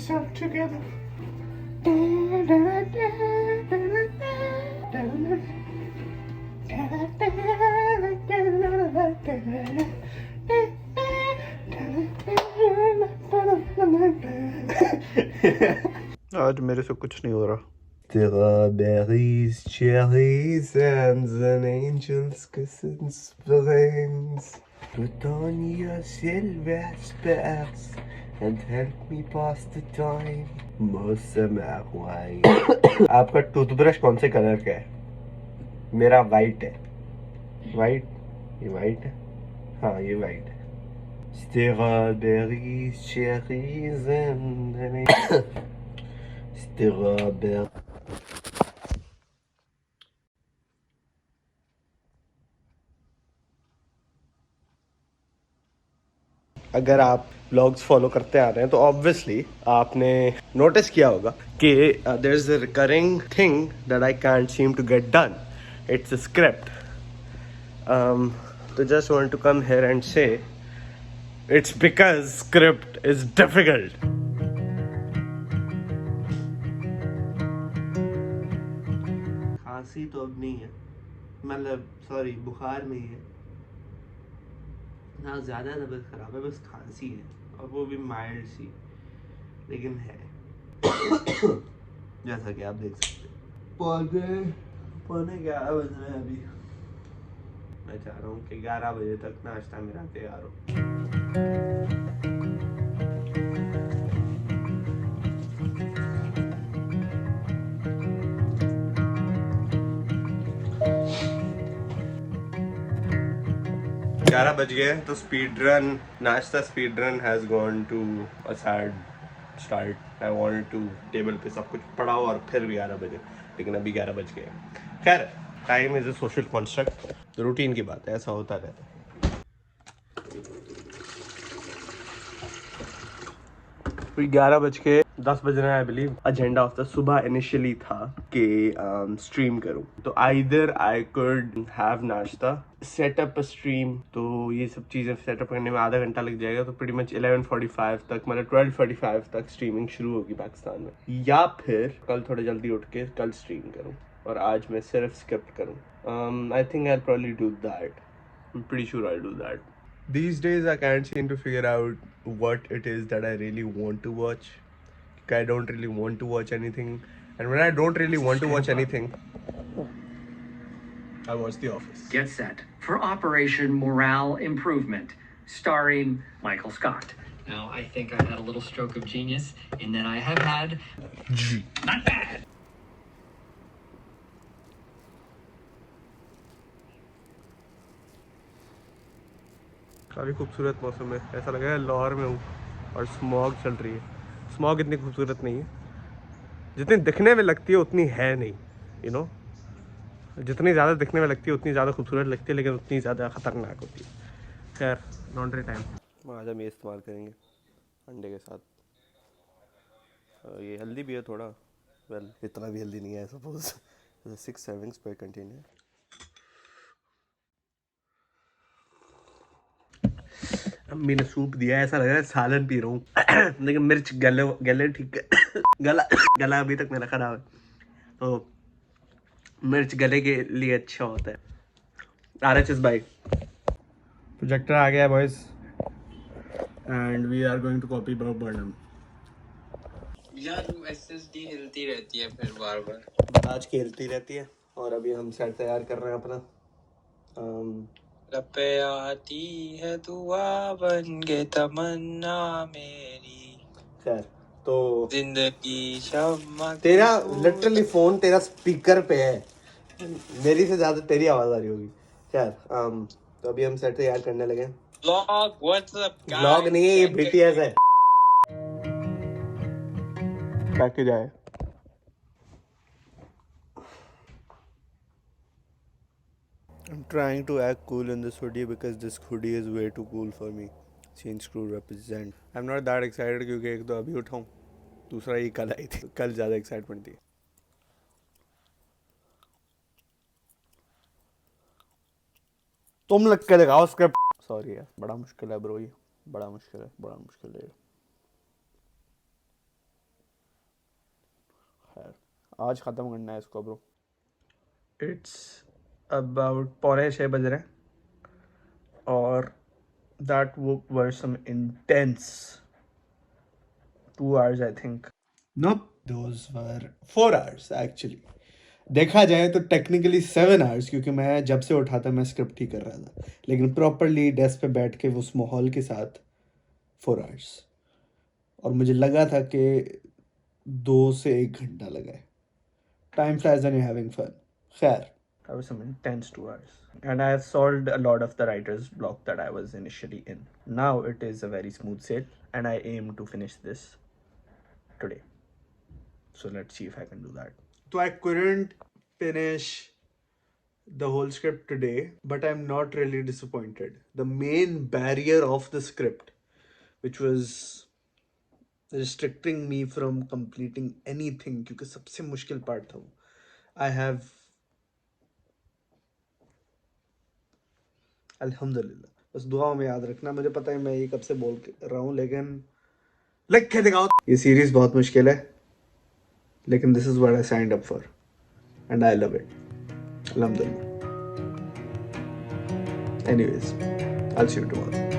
yourself together. आज मेरे से कुछ नहीं हो रहा. Strawberries, cherries, and an angel's kiss and springs. Put on your silver spurs and help me pass the time. मौसम अगवाई. आपका टूथब्रश कौन से कलर का है? मेरा वाइट है. वाइट? ये वाइट है? हाँ, ये वाइट है. Strawberries, cherries, and an strawberry. अगर आप व्लॉग्स फॉलो करते आ रहे हैं तो ऑब्वियसली आपने नोटिस किया होगा कि there is a recurring thing that I can't seem to get done. It's a script. तो just want to come here and say it's because script is difficult. खांसी तो अब नहीं है, मतलब सॉरी, बुखार नहीं है ना, ज़्यादा तबीयत खराब है, बस खांसी है और वो भी माइल्ड सी, लेकिन है. जैसा कि आप देख सकते हैं. पौने 11 बज रहे हैं अभी. मैं चाह रहा हूँ कि 11 बजे तक नाश्ता मेरा तैयार हो. ग्यारह बज गए तो स्पीड रन, नाश्ता speed run has gone to a sad start. I wanted to table पे सब कुछ पड़ा हो और फिर भी 11 बजे, लेकिन अभी 11 बज गए. खैर, time is a social construct. Routine की बात है, ऐसा होता रहता है. 11:10 बज रहे हैं I believe. Agenda of the सुबह इनिशियली था कि स्ट्रीम करूं, तो आइदर आई कुड हैव नाश्ता, सेटअप स्ट्रीम. तो ये सब चीज़ें सेटअप करने में आधा घंटा लग जाएगा, तो प्रीटी मच 11:45 तक, मतलब 12:45 तक स्ट्रीमिंग शुरू होगी पाकिस्तान में. या फिर कल थोड़ा जल्दी उठ के कल स्ट्रीम करूं और आज मैं सिर्फ स्क्रिप्ट करूं. I think I probably do that. I'm pretty sure I'll do that. These days I can't seem to figure out what it is that I really want to watch. I don't really want to watch anything. And when I don't really want to watch anything, I watch The Office. Get set for Operation Morale Improvement, starring Michael Scott. Now, I think I had a little stroke of genius in that I have had... Not bad! काफ़ी खूबसूरत मौसम है. ऐसा लग रहा है लाहौर में हूँ और स्मॉग चल रही है. स्मॉग इतनी खूबसूरत नहीं है, जितनी दिखने में लगती है उतनी है नहीं. यू नो, जितनी ज़्यादा दिखने में लगती है उतनी ज़्यादा खूबसूरत लगती है, लेकिन उतनी ज़्यादा ख़तरनाक होती है. खैर, लॉन्ड्री टाइम. आज हम ये इस्तेमाल करेंगे अंडे के साथ. ये हेल्दी भी है थोड़ा. वेल, इतना भी हेल्दी नहीं है सपोज. 6 सर्विंग्स पर कंटेनर. अम्मी ने सूप दिया, ऐसा लग रहा है सालन पी रहा हूँ. लेकिन मिर्च गले गले ठीक है. गला अभी तक मेरा खराब है, तो मिर्च गले के लिए अच्छा होता है. RHS भाई, प्रोजेक्टर आ गया है boys, and we are going to copy Bob Barnum. यार SSD हिलती रहती है फिर बार बार. आज खेलती रहती है. और अभी हम सेट तैयार कर रहे हैं अपना. रब पे आती है दुआ बन के तमन्ना मेरी. खैर, तो जिंदगी शम्मा. तेरा लिटरली फोन तेरा स्पीकर पे है, मेरी से ज्यादा तेरी आवाज आ रही होगी. खैर, तो अभी हम सेट तैयार करने लगे. Vlog what's up guys. Vlog नहीं है ये, BTS है. पैकेज आए. I'm trying to act cool in this hoodie because this hoodie is way too cool for me. Change crew represent. I'm not that excited क्योंकि एक तो अभी उठाऊं, दूसरा ये कल आई थी. कल ज़्यादा एक्साइटमेंट थी. तुम लग के दिखाओ स्क्रिप्ट. सॉरी यार, बड़ा मुश्किल है ब्रो, ये बड़ा मुश्किल है, बड़ा मुश्किल है. खैर आज ख़त्म करना है इसको ब्रो। इट्स अबाउट 5:45 बज रहे हैं और that were some intense 2 hours I think. Nope, those were 4 hours actually. देखा जाए तो टेक्निकली 7 hours, क्योंकि मैं जब से उठा था मैं स्क्रिप्ट ही कर रहा था, लेकिन प्रॉपरली डेस्क पे बैठ के उस माहौल के साथ 4 hours. और मुझे लगा था कि 2 से 1 घंटा लगा है. Time flies when you having fun. खैर, that was some intense 2 hours. And I have solved a lot of the writer's block that I was initially in. Now it is a very smooth sail, and I aim to finish this today. So let's see if I can do that. So I couldn't finish the whole script today, but I'm not really disappointed. The main barrier of the script, which was restricting me from completing anything, क्योंकि सबसे मुश्किल part था वो, I have अल्हम्दुलिल्लाह. बस दुआ में याद रखना. मुझे पता है मैं ये कब से बोल रहा हूँ, लेकिन लिख के दिखाओ. ये सीरीज बहुत मुश्किल है, लेकिन this is what I signed up for and I love it. अल्हम्दुलिल्लाह. Anyways, I will see you tomorrow.